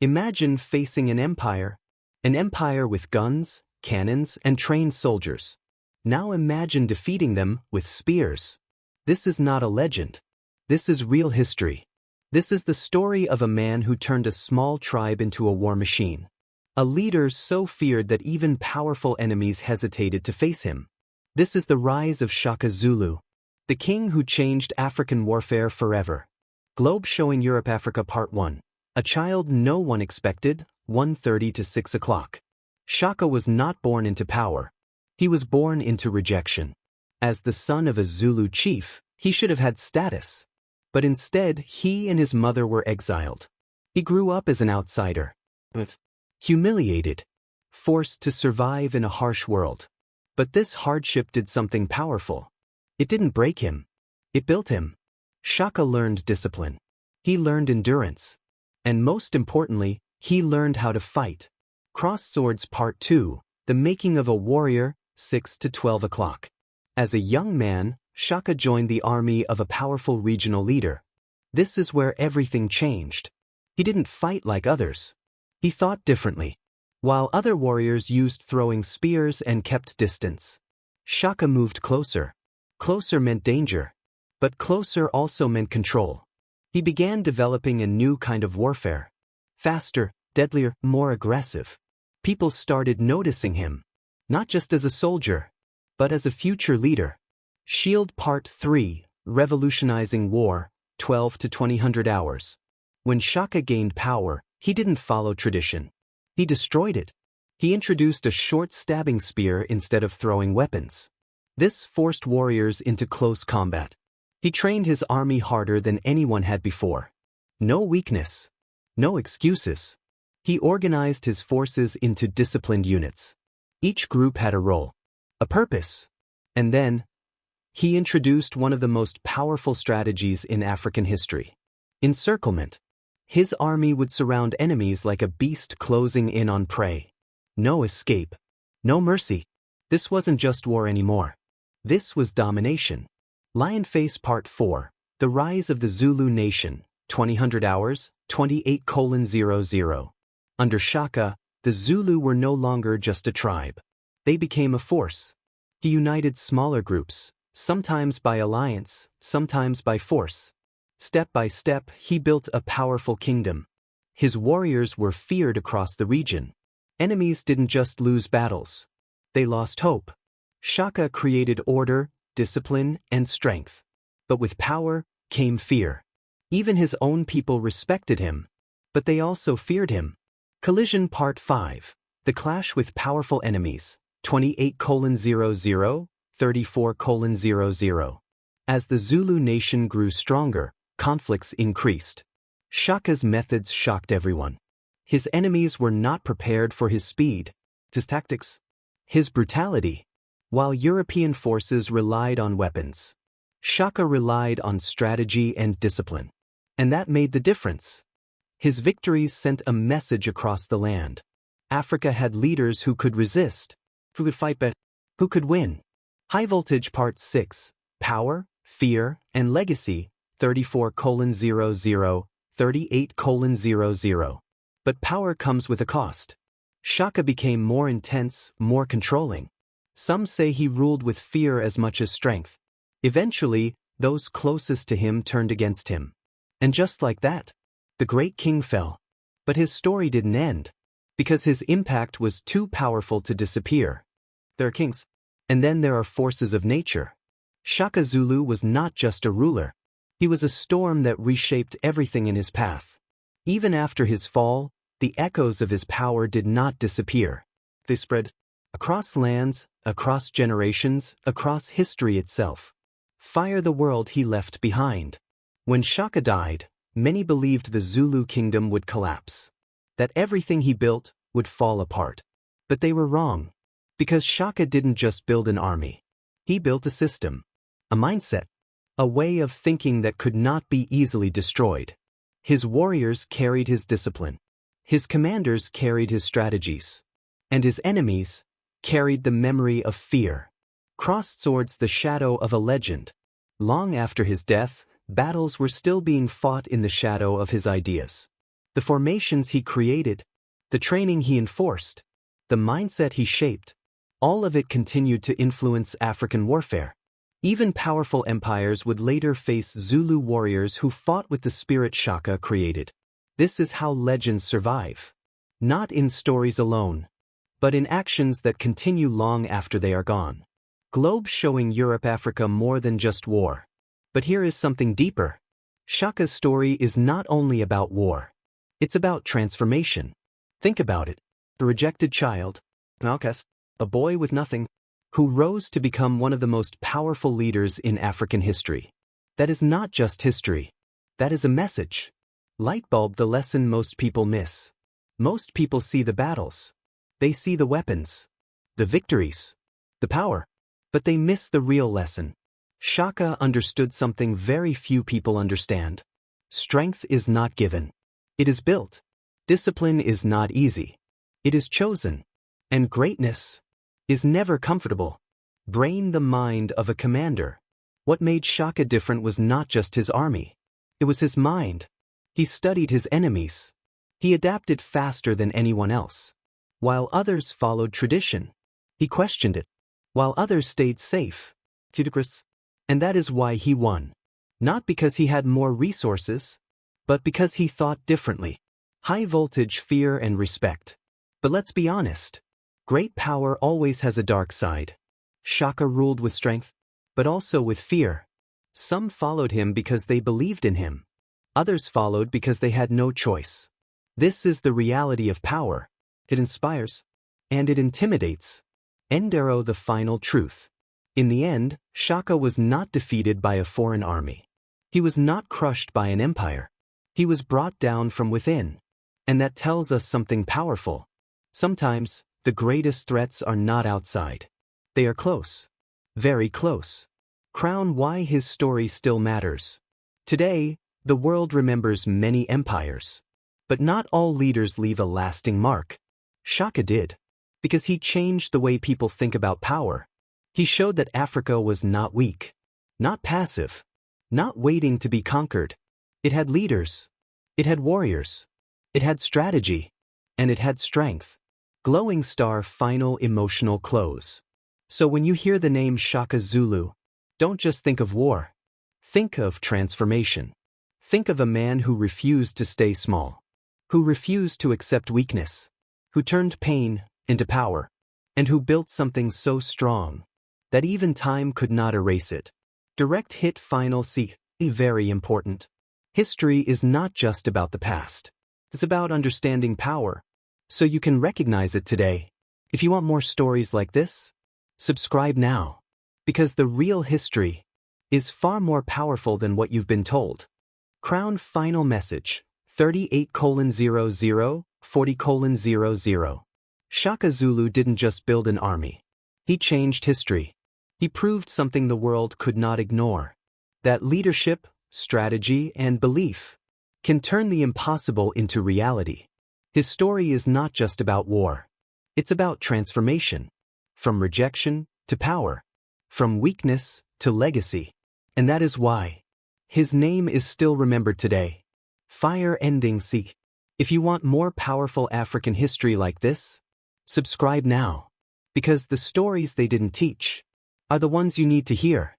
Imagine facing an empire with guns, cannons, and trained soldiers. Now imagine defeating them with spears. This is not a legend. This is real history. This is the story of a man who turned a small tribe into a war machine. A leader so feared that even powerful enemies hesitated to face him. This is the rise of Shaka Zulu, the king who changed African warfare forever. Globe showing Europe-Africa Part 1. A child no one expected, 1:30 to 6 o'clock. Shaka was not born into power. He was born into rejection. As the son of a Zulu chief, he should have had status. But instead, he and his mother were exiled. He grew up as an outsider, humiliated, forced to survive in a harsh world. But this hardship did something powerful. It didn't break him. It built him. Shaka learned discipline. He learned endurance. And most importantly, he learned how to fight. Cross Swords Part 2, The Making of a Warrior, 6 to 12 o'clock. As a young man, Shaka joined the army of a powerful regional leader. This is where everything changed. He didn't fight like others. He thought differently. While other warriors used throwing spears and kept distance, Shaka moved closer. Closer meant danger. But closer also meant control. He began developing a new kind of warfare. Faster, deadlier, more aggressive. People started noticing him. Not just as a soldier, but as a future leader. Shield Part 3, Revolutionizing War, 12 to 2000 hours. When Shaka gained power, he didn't follow tradition. He destroyed it. He introduced a short stabbing spear instead of throwing weapons. This forced warriors into close combat. He trained his army harder than anyone had before. No weakness. No excuses. He organized his forces into disciplined units. Each group had a role, a purpose. And then, he introduced one of the most powerful strategies in African history: encirclement. His army would surround enemies like a beast closing in on prey. No escape. No mercy. This wasn't just war anymore. This was domination. Lion Face Part 4, The Rise of the Zulu Nation, 2000 hours, 28:00. Under Shaka, the Zulu were no longer just a tribe. They became a force. He united smaller groups, sometimes by alliance, sometimes by force. Step by step, he built a powerful kingdom. His warriors were feared across the region. Enemies didn't just lose battles. They lost hope. Shaka created order, discipline, and strength. But with power came fear. Even his own people respected him. But they also feared him. Collision Part 5, The Clash with Powerful Enemies, 28:00, 34:00. As the Zulu nation grew stronger, conflicts increased. Shaka's methods shocked everyone. His enemies were not prepared for his speed, his tactics, his brutality. While European forces relied on weapons, Shaka relied on strategy and discipline. And that made the difference. His victories sent a message across the land. Africa had leaders who could resist, who could fight back, who could win. High Voltage Part 6, Power, Fear, and Legacy, 34:00, 38:00. But power comes with a cost. Shaka became more intense, more controlling. Some say he ruled with fear as much as strength. Eventually, those closest to him turned against him. And just like that, the great king fell. But his story didn't end, because his impact was too powerful to disappear. There are kings. And then there are forces of nature. Shaka Zulu was not just a ruler. He was a storm that reshaped everything in his path. Even after his fall, the echoes of his power did not disappear. They spread across lands, across generations, across history itself. Fire the world he left behind. When Shaka died, many believed the Zulu kingdom would collapse, that everything he built would fall apart. But they were wrong, because Shaka didn't just build an army. He built a system, a mindset, a way of thinking that could not be easily destroyed. His warriors carried his discipline. His commanders carried his strategies. And his enemies carried the memory of fear. Crossed swords, the shadow of a legend. Long after his death, battles were still being fought in the shadow of his ideas. The formations he created, the training he enforced, the mindset he shaped, all of it continued to influence African warfare. Even powerful empires would later face Zulu warriors who fought with the spirit Shaka created. This is how legends survive. Not in stories alone, but in actions that continue long after they are gone. Globe showing Europe-Africa more than just war. But here is something deeper. Shaka's story is not only about war. It's about transformation. Think about it. The rejected child, Malchus, a boy with nothing, who rose to become one of the most powerful leaders in African history. That is not just history. That is a message. Lightbulb, the lesson most people miss. Most people see the battles. They see the weapons, the victories, the power. But they miss the real lesson. Shaka understood something very few people understand. Strength is not given. It is built. Discipline is not easy. It is chosen. And greatness is never comfortable. Brain the mind of a commander. What made Shaka different was not just his army. It was his mind. He studied his enemies. He adapted faster than anyone else. While others followed tradition, he questioned it. While others stayed safe, and that is why he won. Not because he had more resources, but because he thought differently. High voltage fear and respect. But let's be honest. Great power always has a dark side. Shaka ruled with strength, but also with fear. Some followed him because they believed in him. Others followed because they had no choice. This is the reality of power. It inspires, and it intimidates. Endero, the final truth. In the end, Shaka was not defeated by a foreign army. He was not crushed by an empire. He was brought down from within. And that tells us something powerful. Sometimes, the greatest threats are not outside. They are close. Very close. Crown why his story still matters. Today, the world remembers many empires. But not all leaders leave a lasting mark. Shaka did. Because he changed the way people think about power. He showed that Africa was not weak. Not passive. Not waiting to be conquered. It had leaders. It had warriors. It had strategy. And it had strength. Glowing star final emotional close. So when you hear the name Shaka Zulu, don't just think of war. Think of transformation. Think of a man who refused to stay small. Who refused to accept weakness. Who turned pain into power. And who built something so strong that even time could not erase it. Direct hit final C. Very important. History is not just about the past. It's about understanding power, so you can recognize it today. If you want more stories like this, subscribe now. Because the real history is far more powerful than what you've been told. Crown final message, 38:00, 40:00. Shaka Zulu didn't just build an army. He changed history. He proved something the world could not ignore. That leadership, strategy, and belief can turn the impossible into reality. His story is not just about war. It's about transformation. From rejection to power. From weakness to legacy. And that is why his name is still remembered today. Fire ending Seek. If you want more powerful African history like this, subscribe now. Because the stories they didn't teach are the ones you need to hear.